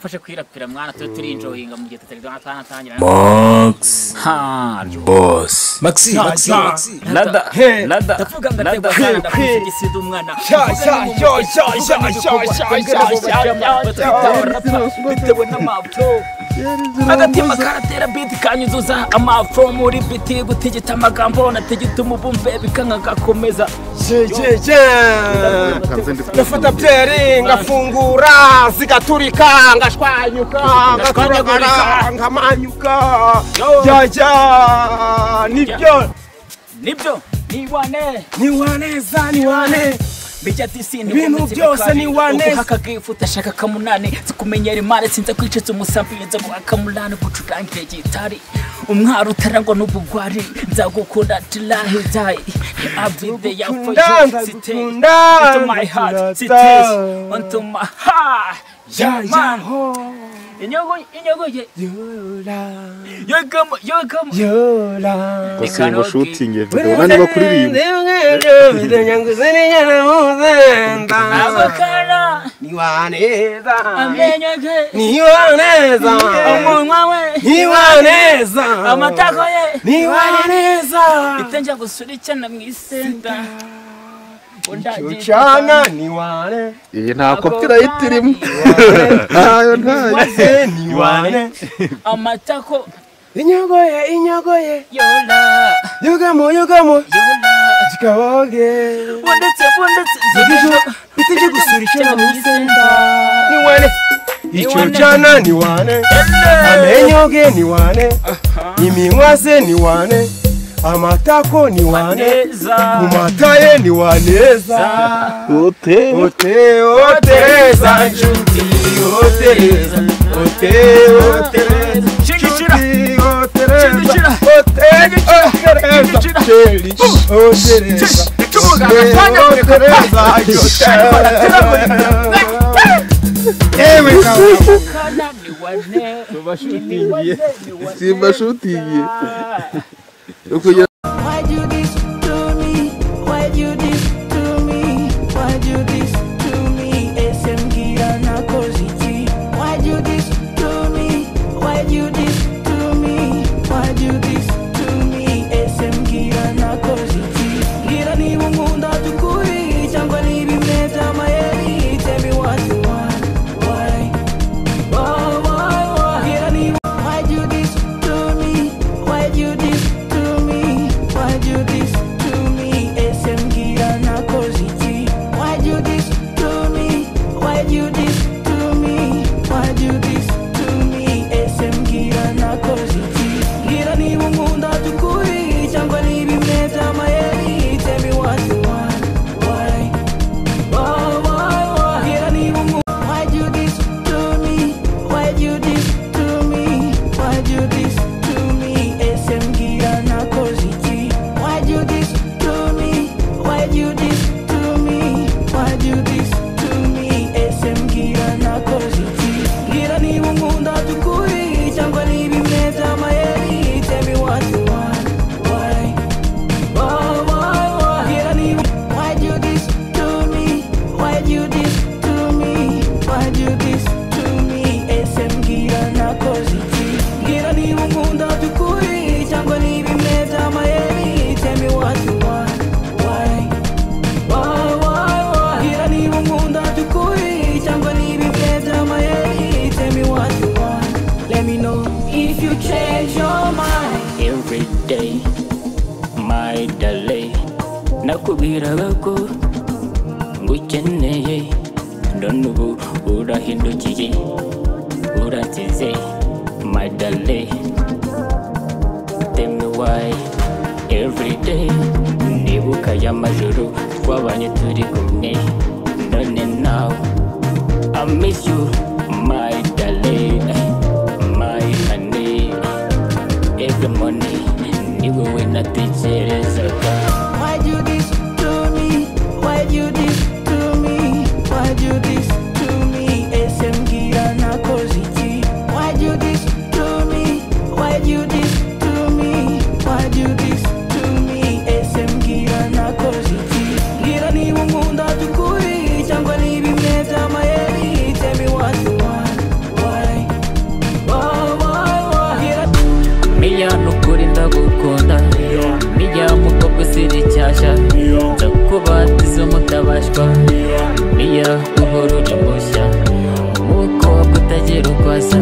mfashe kwirapira mwana turi enjoyinga mu gihe tutari twatangira Max ha boss Maxi nada tavuga ngo ndeba kana ndafugisiza umwana bitewe n'amapro agatima karatera beat kanyuzuza amapro muri beat gutigita amagambo natigita umubumbe bikanga gakomeza nafata byeri ngafungura zigaturika ngashwanyuka ngaturagurika ngamanyuka nibyo niwane bijati sindi ibintu byose niwane hakagifu tashaka kamunane zikumenyera imana sinza kwicetse umusambi nza guhakamulana gucurangire gitari umwaro utarangwa n'ubugwari nzagukunda tilahi dai everyday ya for you sit into my heart sit onto my heart man inyogo ye yola Kasimbo shooting video nani bakuririmba abakara niwaneza amenyege niwaneza umunwa we niwaneza amatako ye niwaneza itenja gusurikana mwisenda Chuchana niwane iyi nta copyright irimo ayo ntayo niwane amatako inyogoye yola yugamo chikawoge bondetse bitije gusurikana mwisenda niwane ichuchana niwane amenyoge niwane iminwase niwane amatako niwane umataye niwaneza otereza njuti otereza Simba shooting Why do this to me? Why do this to me? Why do this to me? SMG na koziti. Why do this to me? Why do this to me? Why do this to me? SMG na koziti. Gira ni munda tukuri, changwa ni bimeta mayeri. Tell me what you want. Why? Gira ni. Why do this to me? Why do this? Why do this to me? SMG na koziti. Why do this to me? Why do this to me? Why do this to me? SMG na koziti. Gira ni munda tukuri, changwa ni bimeta mayeri. Tell me what you want. Why? Gira ni munda. Why do this to me? Why do this to me? Why do this to me? SMG na koziti. Why do this to me? Why do this to me? Why do this to me? SMG na koziti. Gira ni munda tukuri, changwa ni bimeta mayeri. Tell me what you want. Why? Gira ni. Why do this to me? Why do this to me? Why do this to me? SMG na koziti. Gira ni munda tukuri, changwa ni bimeta mayeri. Tell me what you want. Why? Gira ni munda tukuri, changwa ni bimeta mayeri. Tell me what you want. Let me know if you change your mind. every day my delay nakubiraga ko ngukeneye none ubu urahindukiye uratize my delay tell me why every day nibuka y'amajoro twabanye turi kumwe none now I miss you my delay my honey every morning you will win a teacher. Why do this to me? Why do this to me? Why do this to me? SMG na koziti. Why do this to me? Why do this to me? Why do this to me? SMG na koziti. Gira ni munda tukuri, changwa ni bimeta mayeri. Tell me what you want. Why? uhora uri mushya umukobwa utagira uko asa